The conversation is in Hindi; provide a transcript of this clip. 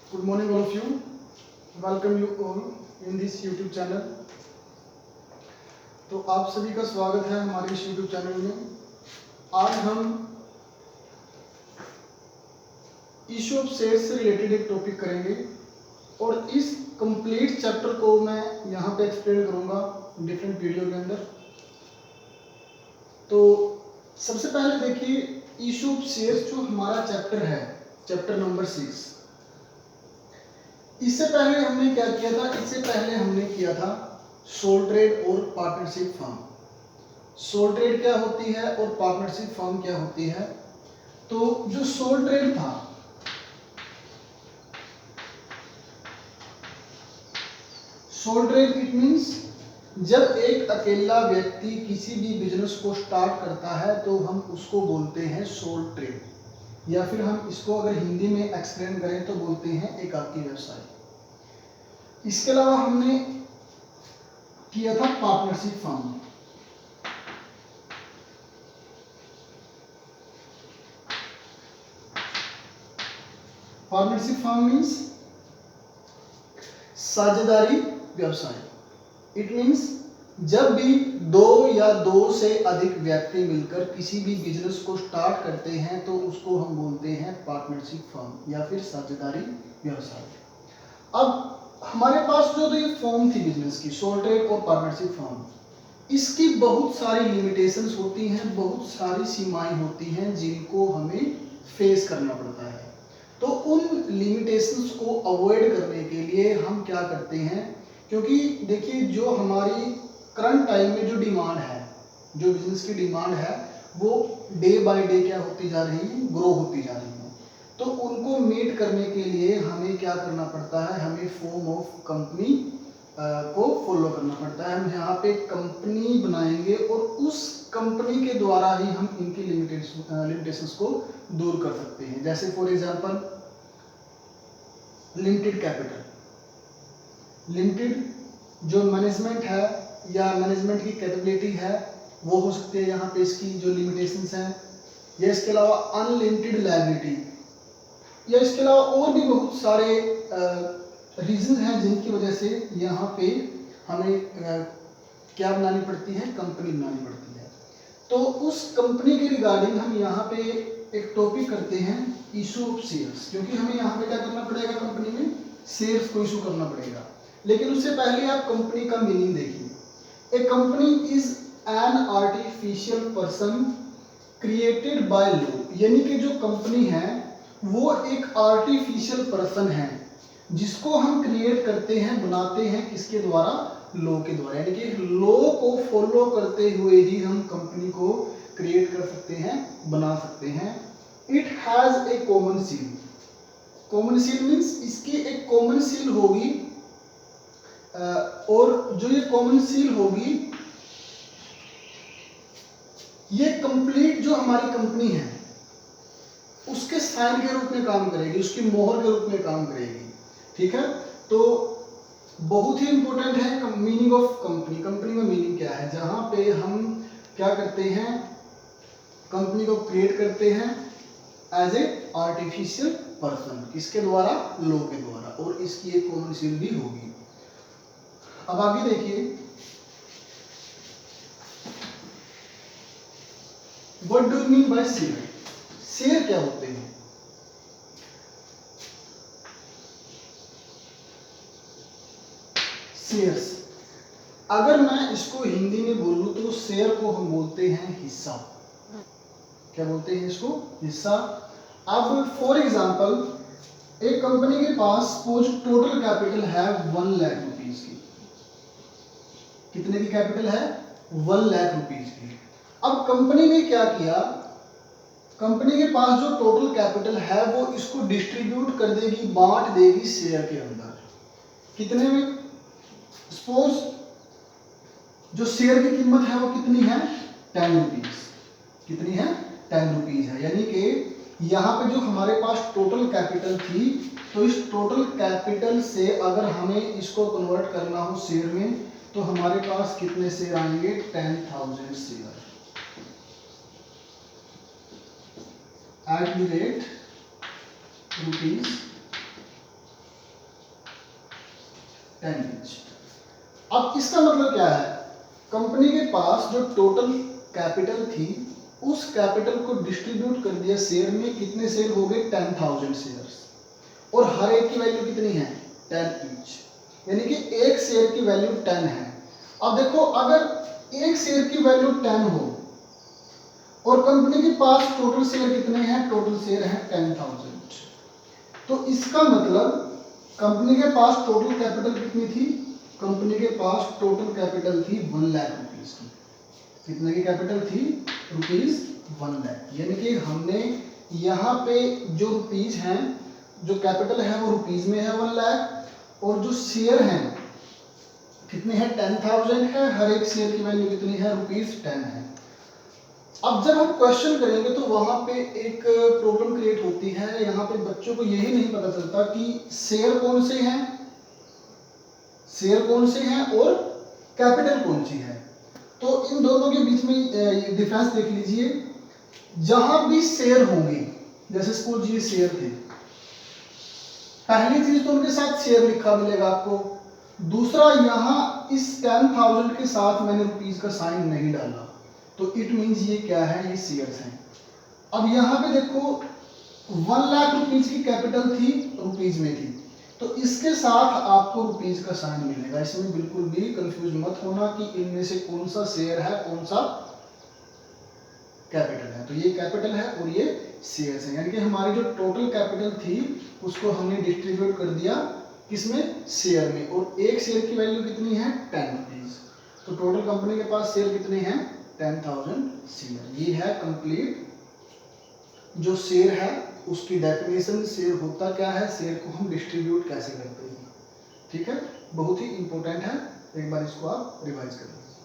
Good morning all of you. Welcome you all in this YouTube channel. तो आप सभी का स्वागत है हमारे इस YouTube चैनल में। आज हम इशू ऑफ शेयर्स से रिलेटेड एक टॉपिक करेंगे और इस कंप्लीट चैप्टर को मैं यहाँ पे एक्सप्लेन करूँगा डिफरेंट वीडियो के अंदर। तो सबसे पहले देखिए इशू ऑफ शेयर्स जो हमारा चैप्टर है, चैप्टर नंबर 6। इससे पहले हमने क्या किया था? इससे पहले हमने किया था सोल ट्रेड और पार्टनरशिप फर्म। सोल ट्रेड क्या होती है और पार्टनरशिप फर्म क्या होती है? तो जो सोल ट्रेड था, सोल ट्रेड इट मींस जब एक अकेला व्यक्ति किसी भी बिजनेस को स्टार्ट करता है तो हम उसको बोलते हैं सोल ट्रेड, या फिर हम इसको अगर हिंदी में एक्सप्लेन करें तो बोलते हैं एकाकी व्यवसाय। इसके अलावा हमने किया था partnership firm. Partnership firm means साझेदारी व्यवसाय। इट मीन्स जब भी दो या दो से अधिक व्यक्ति मिलकर किसी भी बिजनेस को स्टार्ट करते हैं तो उसको हम बोलते हैं पार्टनरशिप फर्म या फिर साझेदारी व्यवसाय। अब हमारे पास जो ये फॉर्म थी बिजनेस की, सोल ट्रेड और पार्टनरशिप फर्म, इसकी बहुत सारी लिमिटेशंस होती हैं, बहुत सारी सीमाएं होती हैं जिनको हमें फेस करना पड़ता है। तो उन लिमिटेशंस को अवॉइड करने के लिए हम क्या करते हैं, क्योंकि देखिए जो हमारी करंट टाइम में जो डिमांड है, जो बिजनेस की डिमांड है, वो डे बाय डे क्या होती जा रही है, ग्रो होती जा रही है। तो उनको मीट करने के लिए हमें क्या करना पड़ता है, हमें फॉर्म ऑफ कंपनी को फॉलो करना पड़ता है। हम यहाँ पे कंपनी बनाएंगे और उस कंपनी के द्वारा ही हम इनकी लिमिटेशंस को दूर कर सकते हैं। जैसे for example limited capital, limited जो मैनेजमेंट है या मैनेजमेंट की कैपेबिलिटी है वो हो सकती है यहाँ पे इसकी जो लिमिटेशंस हैं, या इसके अलावा अनलिमिटेड लायबिलिटी, या इसके अलावा और भी बहुत सारे रीजन हैं जिनकी वजह से यहाँ पे हमें क्या बनानी पड़ती है, कंपनी बनानी पड़ती है। तो उस कंपनी के रिगार्डिंग हम यहाँ पे एक टॉपिक करते हैं इशू ऑफ शेयर्स, क्योंकि हमें यहाँ पे क्या करना पड़ेगा, कंपनी में शेयर्स को इशू करना पड़ेगा। लेकिन उससे पहले आप कंपनी का मीनिंग देखिए। A company is an artificial person created by law, यानी कि जो कंपनी है वो एक आर्टिफिशियल पर्सन है जिसको हम क्रिएट करते हैं, बनाते हैं, किसके द्वारा, लॉ के द्वारा। यानी कि लॉ को फॉलो करते हुए ही हम कंपनी को क्रिएट कर सकते हैं, बना सकते हैं। It has a common seal. Common seal means इसकी एक कॉमन सील होगी, और जो ये कॉमन सील होगी ये कंप्लीट जो हमारी कंपनी है उसके साइन के रूप में काम करेगी, उसकी मोहर के रूप में काम करेगी। ठीक है, तो बहुत ही इंपॉर्टेंट है मीनिंग ऑफ कंपनी। कंपनी का मीनिंग क्या है, जहां पे हम क्या करते हैं, कंपनी को क्रिएट करते हैं एज ए आर्टिफिशियल पर्सन, किसके द्वारा, लॉ के द्वारा, और इसकी एक कॉमन सील भी होगी। अब आगे देखिए, what do you mean by share? Share क्या होते हैं? शेयर्स, अगर मैं इसको हिंदी में बोलूं तो शेयर को हम बोलते हैं हिस्सा। क्या बोलते हैं इसको? हिस्सा। अब फॉर एग्जांपल एक कंपनी के पास सपोज टोटल कैपिटल है 1 लाख रुपीस की। कितने की कैपिटल है? 1 लाख रुपीस की। अब कंपनी ने क्या किया, कंपनी के पास जो टोटल कैपिटल है वो इसको डिस्ट्रीब्यूट कर देगी, बांट देगी शेयर के अंदर। कितने में? सपोज जो शेयर की कीमत है वो कितनी है? 10 रुपीज। कितनी है? 10 रुपीज है। यानी कि यहाँ पे जो हमारे पास टोटल कैपिटल थी, तो इस टोटल कैपिटल से अगर हमें इसको कन्वर्ट करना हो शेयर में, तो हमारे पास कितने शेयर आएंगे? 10,000 share at the rate rupees 10 each. अब इसका मतलब क्या है, कंपनी के पास जो टोटल कैपिटल थी उस कैपिटल को डिस्ट्रीब्यूट कर दिया शेयर में, कितने शेयर हो गए 10,000 शेयर्स, और हर एक की वैल्यू कितनी है 10 ईच, यानी कि एक शेयर की वैल्यू 10 है। अब देखो अगर एक शेयर की वैल्यू 10 हो और कंपनी के पास टोटल शेयर कितने हैं, टोटल शेयर है 10,000, तो इसका मतलब कंपनी के पास टोटल कैपिटल कितनी थी, कंपनी के पास टोटल कैपिटल थी 1 लाख रुपीज की। कितने की कैपिटल थी, रुपीज 1 लाख, यानी कि हमने यहाँ पे जो रुपीज हैं, जो कैपिटल है वो रुपीज में है 1 लाख, और जो शेयर हैं कितने हैं 10,000 है, हर एक शेयर की वैल्यू कितनी है, रुपीज 10 है। अब जब हम क्वेश्चन करेंगे तो वहां पे एक प्रॉब्लम क्रिएट होती है, यहाँ पे बच्चों को यही नहीं पता चलता कि शेयर कौन से हैं, शेयर कौन से हैं और कैपिटल कौन सी है। तो इन दोनों के बीच में डिफरेंस देख लीजिए। जहां भी शेयर होंगे, जैसे सपोज ये शेयर थे, पहली चीज तो उनके साथ शेयर लिखा मिलेगा आपको, दूसरा यहाँ इस 10,000 के साथ मैंने रुपीज का साइन नहीं डाला, तो इट मींस ये क्या है, ये शेयर्स हैं। अब यहाँ पे देखो 1 लाख रुपीज की कैपिटल थी, रुपीज में थी, तो इसके साथ आपको रुपीज का साइन मिलेगा। इसमें बिल्कुल भी कंफ्यूज मत होना कि इनमें से कौन सा शेयर है, कौन सा कैपिटल है। तो ये कैपिटल है और ये शेयर्स है, यानी कि हमारी जो टोटल कैपिटल थी उसको हमने डिस्ट्रीब्यूट कर दिया किसमें, शेयर में, और एक शेयर की वैल्यू कितनी है 10 रुपीज। तो टोटल कंपनी के पास शेयर कितने हैं 10,000 शेयर। ये है कंप्लीट जो शेयर है उसकी डेफिनेशन, शेयर होता क्या है, शेयर को हम डिस्ट्रीब्यूट कैसे करते हैं। ठीक है, बहुत ही इंपॉर्टेंट है, एक बार इसको आप रिवाइज कर लीजिए।